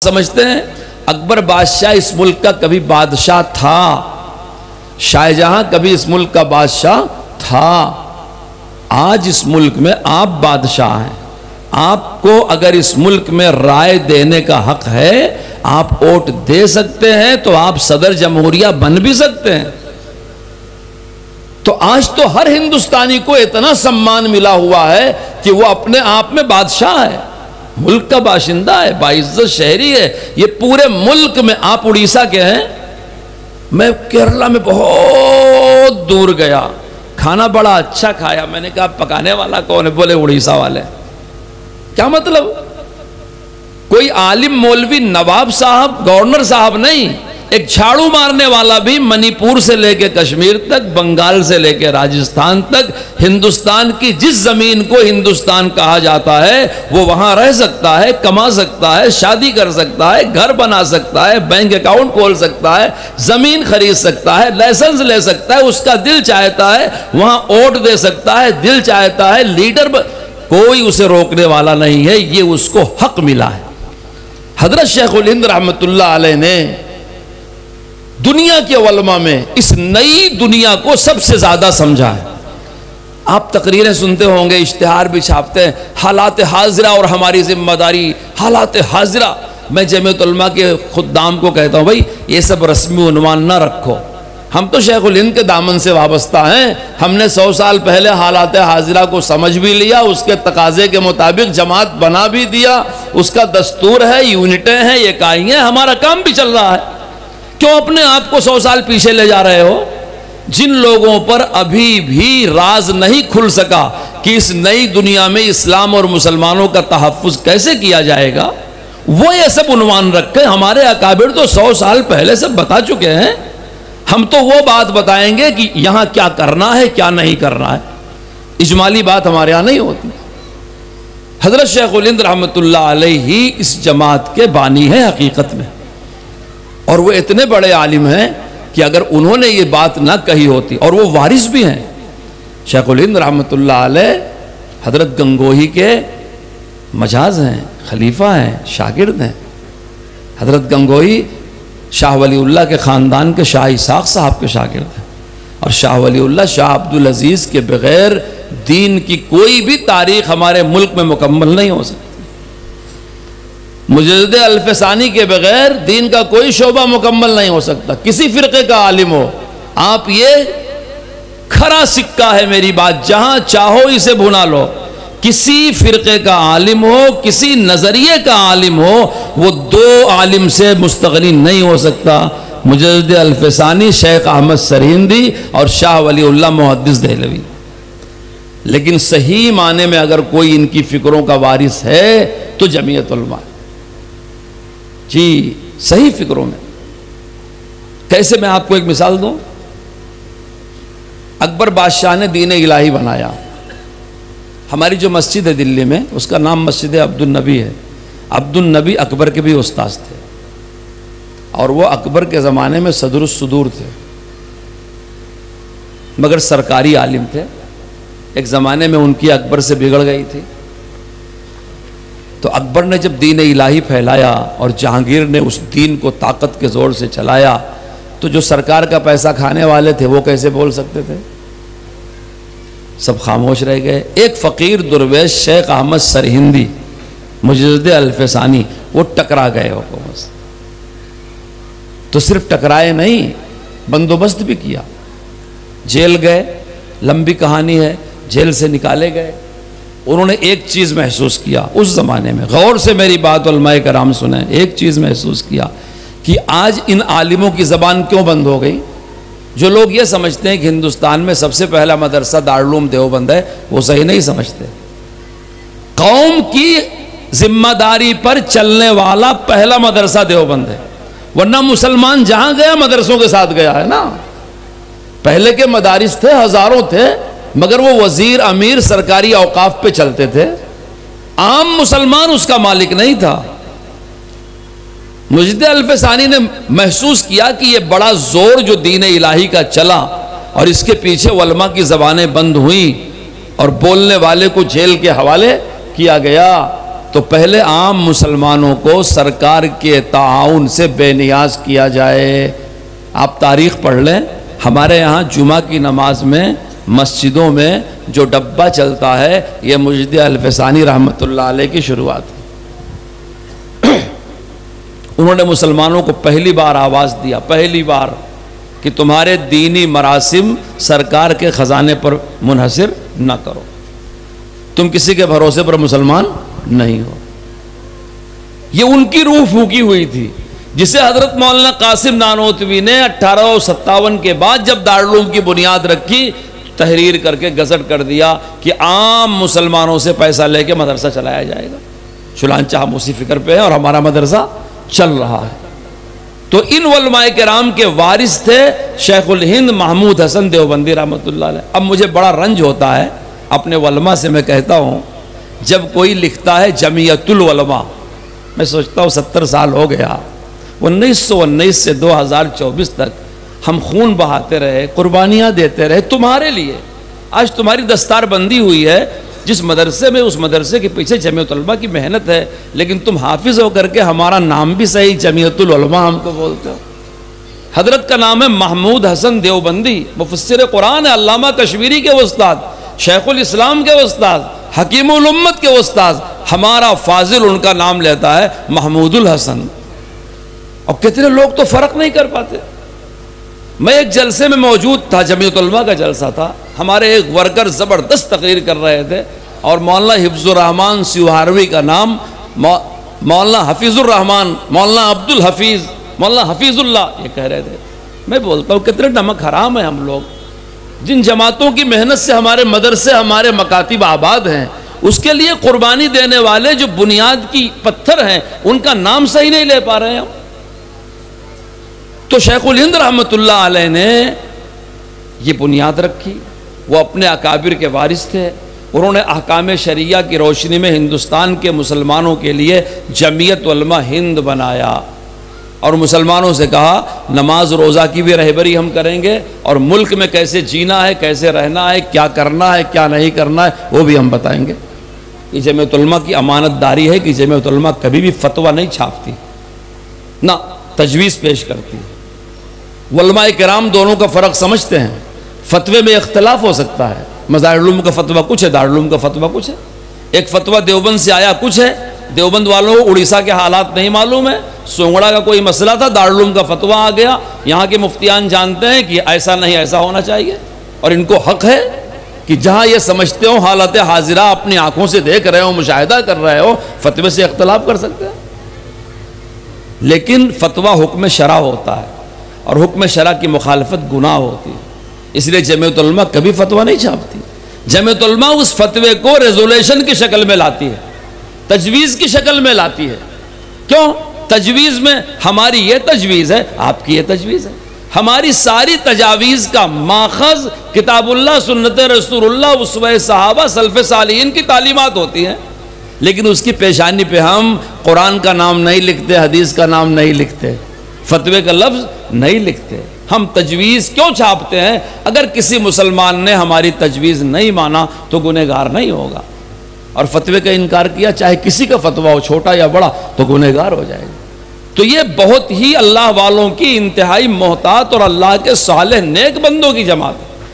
سمجھتے ہیں اکبر بادشاہ اس ملک کا کبھی بادشاہ تھا، شاہ جہاں کبھی اس ملک کا بادشاہ تھا۔ آج اس ملک میں آپ بادشاہ ہیں، آپ کو اگر اس ملک میں رائے دینے کا حق ہے، آپ ووٹ دے سکتے ہیں تو آپ صدر جمہوریہ بن بھی سکتے ہیں۔ تو آج تو ہر ہندوستانی کو اتنا سمان ملا ہوا ہے کہ وہ اپنے آپ میں بادشاہ ہے، ملک کا باشندہ ہے، باعزت شہری ہے۔ یہ پورے ملک میں، آپ اڑیسہ کے ہیں، میں کیرلا میں بہت دور گیا، کھانا بڑا اچھا کھایا، میں نے کہا پکانے والا کون ہے؟ بولے اڑیسہ والے۔ کیا مطلب؟ کوئی عالم مولوی نواب صاحب گورنر صاحب نہیں، ایک جھاڑو مارنے والا بھی منی پور سے لے کے کشمیر تک، بنگال سے لے کے راجستھان تک، ہندوستان کی جس زمین کو ہندوستان کہا جاتا ہے وہ وہاں رہ سکتا ہے، کما سکتا ہے، شادی کر سکتا ہے، گھر بنا سکتا ہے، بینک اکاؤنٹ کھول سکتا ہے، زمین خرید سکتا ہے، لائسنس لے سکتا ہے، اس کا دل چاہتا ہے وہاں ووٹ دے سکتا ہے، دل چاہتا ہے لیڈر کوئی اسے روکنے والا نہیں ہے، یہ اس کو حق ملا ہے۔ حضرت شیخ الہند رحمت اللہ علیہ نے دنیا کے علماء میں اس نئی دنیا کو سب سے زیادہ سمجھا ہے۔ آپ تقریریں سنتے ہوں گے، اشتہار بھی چھاپتے ہیں، حالات حاضرہ اور ہماری ذمہ داری، حالات حاضرہ۔ میں جمعیت علماء کے خدام کو کہتا ہوں بھائی یہ سب رسمی عنوان نہ رکھو، ہم تو شیخ الہند کے دامن سے وابستہ ہیں، ہم نے 100 سال پہلے حالات حاضرہ کو سمجھ بھی لیا، اس کے تقاضے کے مطابق جماعت بنا بھی دیا، اس کا دستور ہے، یونٹیں ہیں، اکائیاں، ہمارا کام بھی چل رہا ہے۔ کیوں اپنے آپ کو 100 سال پیچھے لے جا رہے ہو؟ جن لوگوں پر ابھی بھی راز نہیں کھل سکا کہ اس نئی دنیا میں اسلام اور مسلمانوں کا تحفظ کیسے کیا جائے گا، وہ یہ سب عنوان رکھے۔ ہمارے اکابر تو 100 سال پہلے سے بتا چکے ہیں، ہم تو وہ بات بتائیں گے کہ یہاں کیا کرنا ہے کیا نہیں کرنا ہے، اجمالی بات ہمارے یہاں نہیں ہوتی۔ حضرت شیخ الہند رحمت اللہ علیہ ہی اس جماعت کے بانی ہیں حقیقت میں، اور وہ اتنے بڑے عالم ہیں کہ اگر انہوں نے یہ بات نہ کہی ہوتی، اور وہ وارث بھی ہیں، شیخ الہند رحمت اللہ علیہ حضرت گنگوہی کے مجاز ہیں، خلیفہ ہیں، شاگرد ہیں۔ حضرت گنگوہی شاہ ولی اللہ کے خاندان کے شاہ اسحاق صاحب کے شاگرد ہیں، اور شاہ ولی اللہ شاہ عبدالعزیز کے بغیر دین کی کوئی بھی تاریخ ہمارے ملک میں مکمل نہیں ہو سکتی۔ مجدد الفسانی کے بغیر دین کا کوئی شعبہ مکمل نہیں ہو سکتا، کسی فرقے کا عالم ہو۔ آپ یہ کھرا سکہ ہے، میری بات جہاں چاہو اسے بھنا لو، کسی فرقے کا عالم ہو، کسی نظریے کا عالم ہو، وہ دو عالم سے مستغنی نہیں ہو سکتا، مجدد الفسانی شیخ احمد سرہندی اور شاہ ولی اللہ محدث دہلوی۔ لیکن صحیح معنی میں اگر کوئی ان کی فکروں کا وارث ہے تو جمعیت علماء، جی صحیح فکروں میں۔ کیسے؟ میں آپ کو ایک مثال دوں۔ اکبر بادشاہ نے دین الہی بنایا، ہماری جو مسجد ہے دلی میں اس کا نام مسجد عبد النبی ہے۔ عبد النبی اکبر کے بھی استاذ تھے، اور وہ اکبر کے زمانے میں صدر الصدور تھے، مگر سرکاری عالم تھے۔ ایک زمانے میں ان کی اکبر سے بگڑ گئی تھی، تو اکبر نے جب دین الہی پھیلایا اور جہانگیر نے اس دین کو طاقت کے زور سے چلایا، تو جو سرکار کا پیسہ کھانے والے تھے وہ کیسے بول سکتے تھے؟ سب خاموش رہ گئے۔ ایک فقیر درویش شیخ احمد سرہندی مجدد الفسانی وہ ٹکرا گئے حکومت سے، تو صرف ٹکرائے نہیں، بندوبست بھی کیا، جیل گئے، لمبی کہانی ہے، جیل سے نکالے گئے۔ انہوں نے ایک چیز محسوس کیا اس زمانے میں، غور سے میری بات علماء کرام سنیں، ایک چیز محسوس کیا کہ آج ان عالموں کی زبان کیوں بند ہو گئی؟ جو لوگ یہ سمجھتے ہیں کہ ہندوستان میں سب سے پہلا مدرسہ دارالعلوم دیوبند ہے، وہ صحیح نہیں سمجھتے۔ قوم کی ذمہ داری پر چلنے والا پہلا مدرسہ دیوبند ہے، ورنہ مسلمان جہاں گیا مدرسوں کے ساتھ گیا ہے نا۔ پہلے کے مدارس تھے، ہزاروں تھے، مگر وہ وزیر امیر سرکاری اوقاف پہ چلتے تھے، عام مسلمان اس کا مالک نہیں تھا۔ مجدد الفسانی نے محسوس کیا کہ یہ بڑا زور جو دین الہی کا چلا اور اس کے پیچھے علماء کی زبانیں بند ہوئیں اور بولنے والے کو جیل کے حوالے کیا گیا، تو پہلے عام مسلمانوں کو سرکار کے تعاون سے بے نیاز کیا جائے۔ آپ تاریخ پڑھ لیں، ہمارے یہاں جمعہ کی نماز میں مسجدوں میں جو ڈبہ چلتا ہے یہ مجد الفسانی رحمۃ اللہ علیہ کی شروعات ہے۔ انہوں نے مسلمانوں کو پہلی بار آواز دیا، پہلی بار، کہ تمہارے دینی مراسم سرکار کے خزانے پر منحصر نہ کرو، تم کسی کے بھروسے پر مسلمان نہیں ہو۔ یہ ان کی روح پھونکی ہوئی تھی جسے حضرت مولانا قاسم نانوتوی نے 1857 کے بعد جب دارالعلوم کی بنیاد رکھی، تحریر کر کے گزٹ کر دیا کہ عام مسلمانوں سے پیسہ لے کے مدرسہ چلایا جائے گا۔ چنانچہ ہم اسی فکر پہ ہیں اور ہمارا مدرسہ چل رہا ہے۔ تو ان علماء کرام کے وارث تھے شیخ الہند محمود حسن دیوبندی رحمۃ اللہ علیہ۔ اب مجھے بڑا رنج ہوتا ہے اپنے علماء سے، میں کہتا ہوں جب کوئی لکھتا ہے جمعیت العلماء، میں سوچتا ہوں 70 سال ہو گیا، 1919 سے 2024 تک ہم خون بہاتے رہے، قربانیاں دیتے رہے تمہارے لیے۔ آج تمہاری دستار بندی ہوئی ہے جس مدرسے میں، اس مدرسے کے پیچھے جمعیت العلماء کی محنت ہے، لیکن تم حافظ ہو کر کے ہمارا نام بھی صحیح جمعیت العلماء ہم کو بولتے ہو۔ حضرت کا نام ہے محمود حسن دیوبندی، مفسر قرآن ہے، علامہ کشمیری کے استاد، شیخ الاسلام کے استاد، حکیم الامت کے استاد، ہمارا فاضل ان کا نام لیتا ہے محمود الحسن۔ اور کتنے لوگ تو فرق نہیں کر پاتے۔ میں ایک جلسے میں موجود تھا، جمعیت علماء کا جلسہ تھا، ہمارے ایک ورکر زبردست تقریر کر رہے تھے اور مولانا حفظ الرحمان سیوہاروی کا نام مولانا حفیظ الرحمان، مولانا عبد الحفیظ، مولانا حفیظ اللہ یہ کہہ رہے تھے۔ میں بولتا ہوں کتنے نمک حرام ہیں ہم لوگ، جن جماعتوں کی محنت سے ہمارے مدرسے، ہمارے مکاتب آباد ہیں، اس کے لیے قربانی دینے والے جو بنیاد کی پتھر ہیں ان کا نام صحیح نہیں لے پا رہے ہیں ہم۔ تو شیخ الہند رحمۃ اللہ علیہ نے یہ بنیاد رکھی، وہ اپنے اکابر کے وارث تھے، انہوں نے احکام شریعہ کی روشنی میں ہندوستان کے مسلمانوں کے لیے جمعیت علماء ہند بنایا اور مسلمانوں سے کہا نماز روزہ کی بھی رہبری ہم کریں گے اور ملک میں کیسے جینا ہے، کیسے رہنا ہے، کیا کرنا ہے، کیا نہیں کرنا ہے وہ بھی ہم بتائیں گے۔ یہ جمعیت علماء کی امانت داری ہے کہ جمعیت علماء کبھی بھی فتویٰ نہیں چھاپتی، نہ تجویز پیش کرتی۔ علماء کرام دونوں کا فرق سمجھتے ہیں، فتوے میں اختلاف ہو سکتا ہے، مظاہر العلوم کا فتویٰ کچھ ہے، دارالعلوم کا فتویٰ کچھ ہے، ایک فتویٰ دیوبند سے آیا کچھ ہے، دیوبند والوں کو اڑیسہ کے حالات نہیں معلوم ہے، سونگڑا کا کوئی مسئلہ تھا، دارالعلوم کا فتویٰ آ گیا، یہاں کے مفتیان جانتے ہیں کہ ایسا نہیں ایسا ہونا چاہیے، اور ان کو حق ہے کہ جہاں یہ سمجھتے ہو حالت حاضرہ اپنی آنکھوں سے دیکھ رہے ہو، مشاہدہ کر رہے ہو، فتوے سے اختلاف کر سکتے ہیں، لیکن فتویٰ حکم شرع ہوتا ہے اور حکم شرع کی مخالفت گناہ ہوتی ہے، اس لیے جمعیت علماء کبھی فتویٰ نہیں چھاپتی۔ جمعیت علماء اس فتوے کو ریزولیشن کی شکل میں لاتی ہے، تجویز کی شکل میں لاتی ہے۔ کیوں؟ تجویز میں ہماری یہ تجویز ہے، آپ کی یہ تجویز ہے، ہماری ساری تجاویز کا ماخذ کتاب اللہ، سنت رسول اللہ، اسوہ صحابہ، سلف صالحین کی تعلیمات ہوتی ہیں، لیکن اس کی پیشانی پہ ہم قرآن کا نام نہیں لکھتے، حدیث کا نام نہیں لکھتے، فتوے کا لفظ نہیں لکھتے۔ ہم تجویز کیوں چھاپتے ہیں؟ اگر کسی مسلمان نے ہماری تجویز نہیں مانا تو گنہگار نہیں ہوگا، اور فتوے کا انکار کیا چاہے کسی کا فتویٰ ہو چھوٹا یا بڑا تو گنہگار ہو جائے گا۔ تو یہ بہت ہی اللہ والوں کی انتہائی محتاط اور اللہ کے صالح نیک بندوں کی جماعت ہے۔